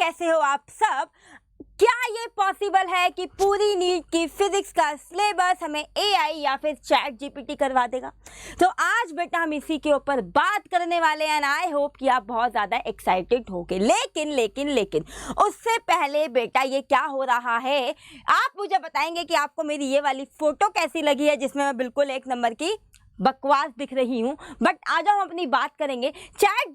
कैसे हो आप सब। क्या ये पॉसिबल है कि पूरी नीट की फिजिक्स का सिलेबस हमें एआई या फिर चैट जीपीटी करवा देगा? तो आज बेटा हम इसी के ऊपर बात करने वाले हैं। आई होप कि आप बहुत ज़्यादा एक्साइटेड होगे। लेकिन उससे पहले बेटा ये क्या हो रहा है, आप मुझे बताएंगे कि आपको मेरी ये वाली फोटो कैसी लगी है जिसमें मैं बिल्कुल एक नंबर की बकवास दिख रही हूँ। बट आज हम अपनी बात करेंगे चैट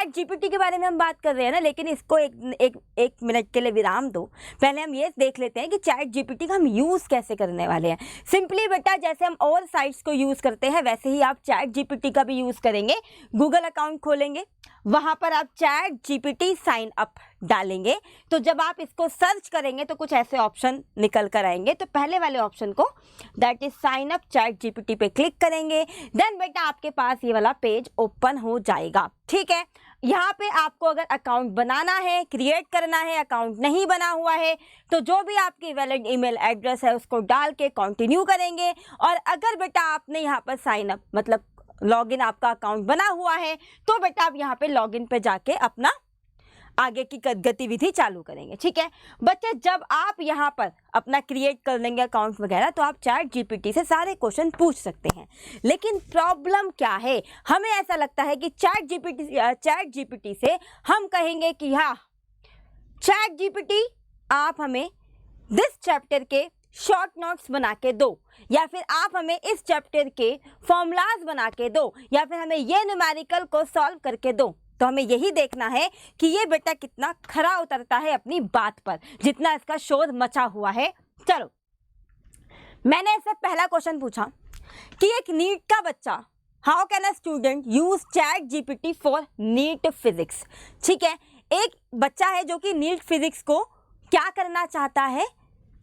जीपीटी के बारे में हम बात कर रहे हैं ना, लेकिन इसको एक मिनट के लिए विराम दो। पहले हम ये देख लेते हैं कि चैट जीपीटी का हम यूज़ कैसे करने वाले हैं। सिंपली बेटा जैसे हम और साइट्स को यूज़ करते हैं वैसे ही आप चैट जीपीटी का भी यूज़ करेंगे। गूगल अकाउंट खोलेंगे, वहाँ पर आप चैट जीपीटी साइन अप डालेंगे, तो जब आप इसको सर्च करेंगे तो कुछ ऐसे ऑप्शन निकल कर आएंगे। तो पहले वाले ऑप्शन को that is sine up chat GPT पे क्लिक करेंगे, देन बेटा आपके पास ये वाला पेज ओपन हो जाएगा। ठीक है, यहाँ पे आपको अगर अकाउंट बनाना है, क्रिएट करना है, अकाउंट नहीं बना हुआ है तो जो भी आपकी वैलिड ईमेल एड्रेस है उसको डाल के कंटिन्यू करेंगे। और अगर बेटा आपने यहाँ पर साइन अप मतलब लॉगिन आपका अकाउंट बना हुआ है तो बेटा आप यहाँ पे लॉगिन पे जाके अपना आगे की गतिविधि चालू करेंगे। ठीक है बच्चे, जब आप यहाँ पर अपना क्रिएट कर लेंगे अकाउंट वगैरह तो आप चैट जीपीटी से सारे क्वेश्चन पूछ सकते हैं। लेकिन प्रॉब्लम क्या है, हमें ऐसा लगता है कि चैट जीपीटी से हम कहेंगे कि हाँ चैट जीपीटी आप हमें दिस चैप्टर के शॉर्ट नोट्स बना के दो, या फिर आप हमें इस चैप्टर के फॉर्मूलाज बना के दो, या फिर हमें ये न्यूमेरिकल को सॉल्व करके दो। तो हमें यही देखना है कि ये बेटा कितना खरा उतरता है अपनी बात पर, जितना इसका शोर मचा हुआ है। चलो, मैंने इससे पहला क्वेश्चन पूछा कि एक नीट का बच्चा, how can a student use ChatGPT for NEET physics. ठीक है, एक बच्चा है जो कि नीट फिजिक्स को क्या करना चाहता है,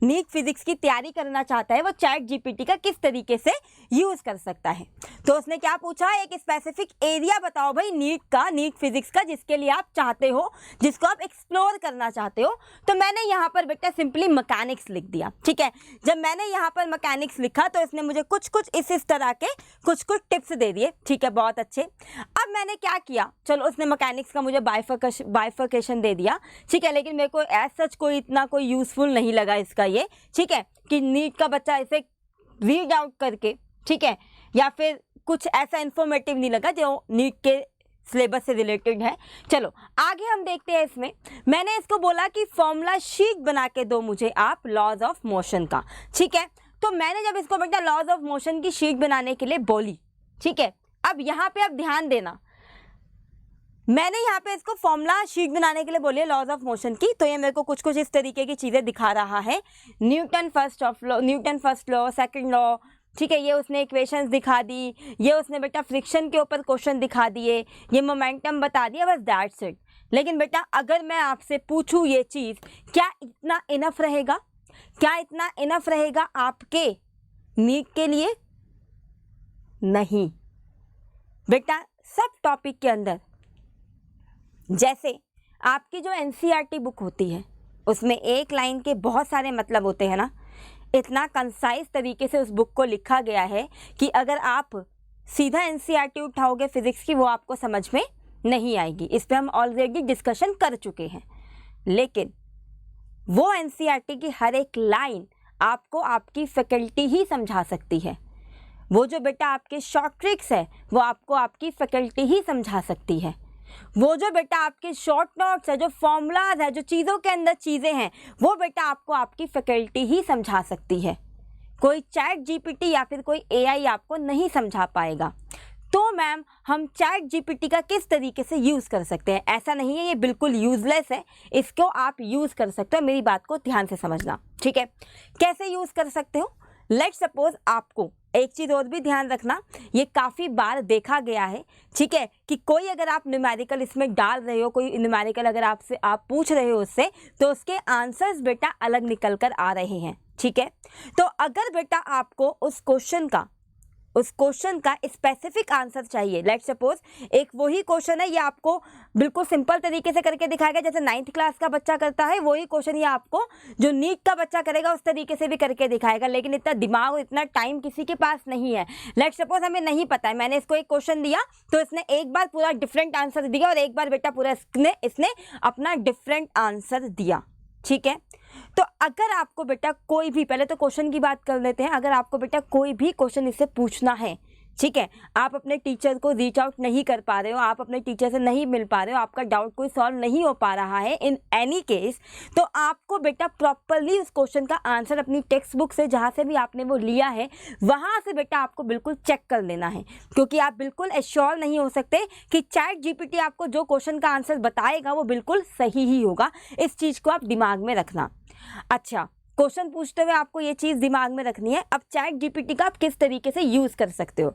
नीट फिजिक्स की तैयारी करना चाहता है, वो चैट जीपीटी का किस तरीके से यूज़ कर सकता है। तो उसने क्या पूछा, एक स्पेसिफिक एरिया बताओ भाई नीट फिजिक्स का जिसके लिए आप चाहते हो, जिसको आप एक्सप्लोर करना चाहते हो। तो मैंने यहाँ पर बेटा सिंपली मैकेनिक्स लिख दिया। ठीक है, जब मैंने यहाँ पर मैकेनिक्स लिखा तो इसने मुझे कुछ इस तरह के कुछ टिप्स दे दिए। ठीक है, बहुत अच्छे। अब मैंने क्या किया, चलो उसने मैकेनिक्स का मुझे बाइफर्केशन दे दिया। ठीक है, लेकिन मेरे को एज सच कोई यूज़फुल नहीं लगा इसका ये। ठीक है, कि नीट का बच्चा इसे रीड आउट करके, ठीक है, या फिर कुछ ऐसा इंफॉर्मेटिव नहीं लगा जो नीट के सिलेबस से रिलेटेड है। चलो आगे हम देखते हैं। इसमें मैंने इसको बोला कि फॉर्मूला शीट बना के दो मुझे आप लॉज ऑफ मोशन का। ठीक है, तो मैंने जब इसको बेटा लॉज ऑफ मोशन की शीट बनाने के लिए बोली, ठीक है, अब यहाँ पे आप ध्यान देना, मैंने यहाँ पे इसको फॉर्मूला शीट बनाने के लिए बोली लॉज ऑफ मोशन की, तो ये मेरे को कुछ इस तरीके की चीज़ें दिखा रहा है। Newton first law, second law, ठीक है, ये उसने इक्वेशंस दिखा दी, ये उसने बेटा फ्रिक्शन के ऊपर क्वेश्चन दिखा दिए, ये मोमेंटम बता दिया, बस दैट्स इट। लेकिन बेटा अगर मैं आपसे पूछूँ ये चीज़, क्या इतना इनफ रहेगा? क्या इतना इनफ रहेगा आपके नीट के लिए? नहीं बेटा, सब टॉपिक के अंदर जैसे आपकी जो एनसीईआरटी बुक होती है उसमें एक लाइन के बहुत सारे मतलब होते हैं ना, इतना कंसाइज तरीके से उस बुक को लिखा गया है कि अगर आप सीधा एनसीईआरटी उठाओगे फिजिक्स की वो आपको समझ में नहीं आएगी। इस पर हम ऑलरेडी डिस्कशन कर चुके हैं। लेकिन वो एनसीईआरटी की हर एक लाइन आपको आपकी फैकल्टी ही समझा सकती है। वो जो बेटा आपके शॉर्ट ट्रिक्स है वो आपको आपकी फैकल्टी ही समझा सकती है। वो जो बेटा आपके शॉर्ट नोट्स है, जो फॉर्मूलाज है, जो चीज़ों के अंदर चीज़ें हैं, वो बेटा आपको आपकी फैकल्टी ही समझा सकती है। कोई चैट जीपीटी या फिर कोई एआई आपको नहीं समझा पाएगा। तो मैम हम चैट जीपीटी का किस तरीके से यूज़ कर सकते हैं? ऐसा नहीं है ये बिल्कुल यूज़लेस है, इसको आप यूज़ कर सकते हो। मेरी बात को ध्यान से समझना। ठीक है, कैसे यूज़ कर सकते हो? लेट्स सपोज आपको एक चीज़ और भी ध्यान रखना, ये काफ़ी बार देखा गया है, ठीक है, कि कोई अगर आप न्यूमेरिकल इसमें डाल रहे हो, कोई न्यूमेरिकल अगर आपसे आप पूछ रहे हो उससे, तो उसके आंसर्स बेटा अलग निकल कर आ रहे हैं। ठीक है, तो अगर बेटा आपको उस क्वेश्चन का उस क्वेश्चन का स्पेसिफिक आंसर चाहिए। लेट्स सपोज एक वही क्वेश्चन है, ये आपको बिल्कुल सिंपल तरीके से करके दिखाएगा जैसे 9th क्लास का बच्चा करता है, वही क्वेश्चन ये आपको जो नीट का बच्चा करेगा उस तरीके से भी करके दिखाएगा। लेकिन इतना दिमाग और इतना टाइम किसी के पास नहीं है। लेट्स सपोज हमें नहीं पता है, मैंने इसको एक क्वेश्चन दिया तो इसने एक बार पूरा डिफरेंट आंसर दिया और एक बार बेटा पूरा इसने अपना डिफरेंट आंसर दिया, ठीक है। तो अगर आपको बेटा कोई भी, पहले तो क्वेश्चन की बात कर लेते हैं, अगर आपको बेटा कोई भी क्वेश्चन इससे पूछना है, ठीक है, आप अपने टीचर को रीच आउट नहीं कर पा रहे हो, आप अपने टीचर से नहीं मिल पा रहे हो, आपका डाउट कोई सॉल्व नहीं हो पा रहा है इन एनी केस, तो आपको बेटा प्रॉपरली उस क्वेश्चन का आंसर अपनी टेक्स्ट बुक से जहाँ से भी आपने वो लिया है वहाँ से बेटा आपको बिल्कुल चेक कर लेना है, क्योंकि आप बिल्कुल एश्योर नहीं हो सकते कि चैट जीपीटी आपको जो क्वेश्चन का आंसर बताएगा वो बिल्कुल सही ही होगा। इस चीज़ को आप दिमाग में रखना। अच्छा, क्वेश्चन पूछते हुए आपको ये चीज़ दिमाग में रखनी है। अब चैट जीपीटी का आप किस तरीके से यूज़ कर सकते हो।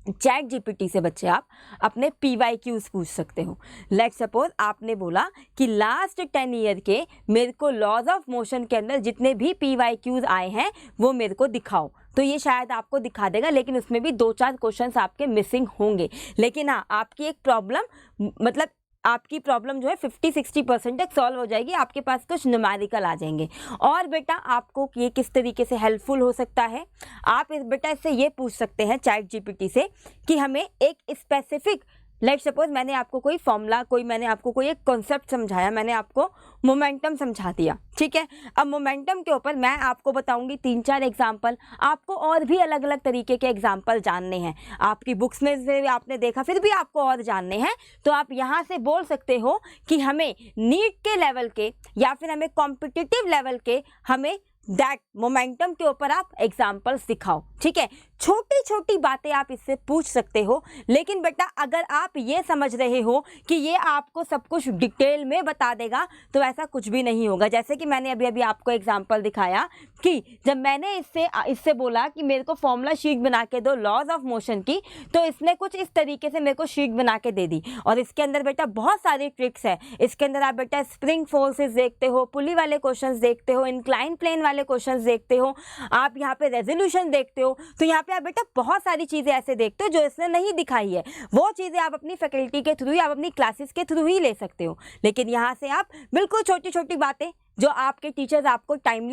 चैट जीपीटी से बच्चे आप अपने PYQs पूछ सकते हो। लेट्स सपोज आपने बोला कि लास्ट 10 ईयर के मेरे को लॉज ऑफ मोशन के अंदर जितने भी PYQs आए हैं वो मेरे को दिखाओ, तो ये शायद आपको दिखा देगा, लेकिन उसमें भी 2-4 क्वेश्चंस आपके मिसिंग होंगे। लेकिन हाँ, आपकी एक प्रॉब्लम, मतलब आपकी प्रॉब्लम जो है 50-60% तक सॉल्व हो जाएगी, आपके पास कुछ न्यूमेरिकल आ जाएंगे। और बेटा आपको ये किस तरीके से हेल्पफुल हो सकता है, आप इस बेटा इससे ये पूछ सकते हैं चैट जीपीटी से कि हमें एक स्पेसिफिक, लेट्स सपोज मैंने आपको कोई फॉर्मूला, मैंने आपको कोई एक कॉन्सेप्ट समझाया, मैंने आपको मोमेंटम समझा दिया, ठीक है। अब मोमेंटम के ऊपर मैं आपको बताऊंगी 3-4 एग्जाम्पल, आपको और भी अलग अलग तरीके के एग्जाम्पल जानने हैं, आपकी बुक्स में से आपने देखा फिर भी आपको और जानने हैं, तो आप यहाँ से बोल सकते हो कि हमें नीट के लेवल के या फिर हमें कॉम्पिटिटिव लेवल के हमें दैट मोमेंटम के ऊपर आप एग्जाम्पल्स दिखाओ, ठीक है। छोटी छोटी बातें आप इससे पूछ सकते हो। लेकिन बेटा अगर आप ये समझ रहे हो कि ये आपको सब कुछ डिटेल में बता देगा तो ऐसा कुछ भी नहीं होगा। जैसे कि मैंने अभी अभी आपको एग्जांपल दिखाया कि जब मैंने इससे बोला कि मेरे को फॉर्मूला शीट बना के दो लॉज ऑफ मोशन की, तो इसने कुछ इस तरीके से मेरे को शीट बना के दे दी। और इसके अंदर बेटा बहुत सारी ट्रिक्स है। इसके अंदर आप बेटा स्प्रिंग फोर्सेस देखते हो, पुली वाले क्वेश्चंस देखते हो, इंक्लाइन प्लेन वाले क्वेश्चंस देखते हो, आप यहाँ पे रेजोल्यूशन देखते हो। तो यहाँ पे आप बेटा बहुत सारी चीज़ें ऐसे देखते हो जो इसने नहीं दिखाई है। वो चीज़ें आप अपनी फैकल्टी के थ्रू, आप अपनी क्लासेस के थ्रू ही ले सकते हो। लेकिन यहाँ से आप बिल्कुल छोटी छोटी बातें जो आपके टीचर्स आपको टाइम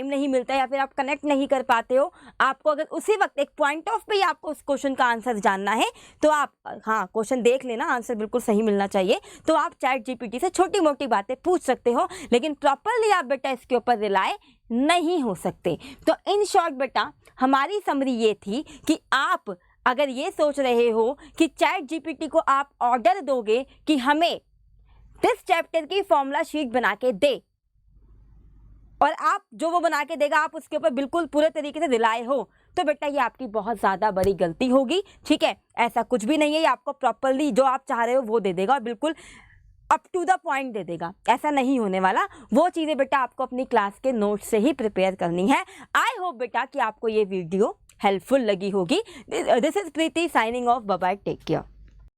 नहीं मिलता या फिर आप कनेक्ट नहीं कर पाते हो, आपको अगर उसी वक्त एक पॉइंट ऑफ पे ही आपको उस क्वेश्चन का आंसर जानना है तो आप, हाँ, क्वेश्चन देख लेना, आंसर बिल्कुल सही मिलना चाहिए, तो आप चैट जीपीटी से छोटी मोटी बातें पूछ सकते हो। लेकिन प्रॉपरली आप बेटा इसके ऊपर रिलाय नहीं हो सकते। तो इन शॉर्ट बेटा हमारी समरी ये थी कि आप अगर ये सोच रहे हो कि चैट जीपीटी को आप ऑर्डर दोगे कि हमें दिस चैप्टर की फॉर्मूला शीट बना के दे, और आप जो वो बना के देगा आप उसके ऊपर बिल्कुल पूरे तरीके से रिलाय हो, तो बेटा ये आपकी बहुत ज़्यादा बड़ी गलती होगी, ठीक है। ऐसा कुछ भी नहीं है, ये आपको प्रॉपरली जो आप चाह रहे हो वो दे देगा और बिल्कुल अप टू द पॉइंट दे देगा। ऐसा नहीं होने वाला। वो चीज़ें बेटा आपको अपनी क्लास के नोट से ही प्रिपेयर करनी है। आई होप बेटा कि आपको ये वीडियो हेल्पफुल लगी होगी। This is Preeti signing off, bye bye, take care.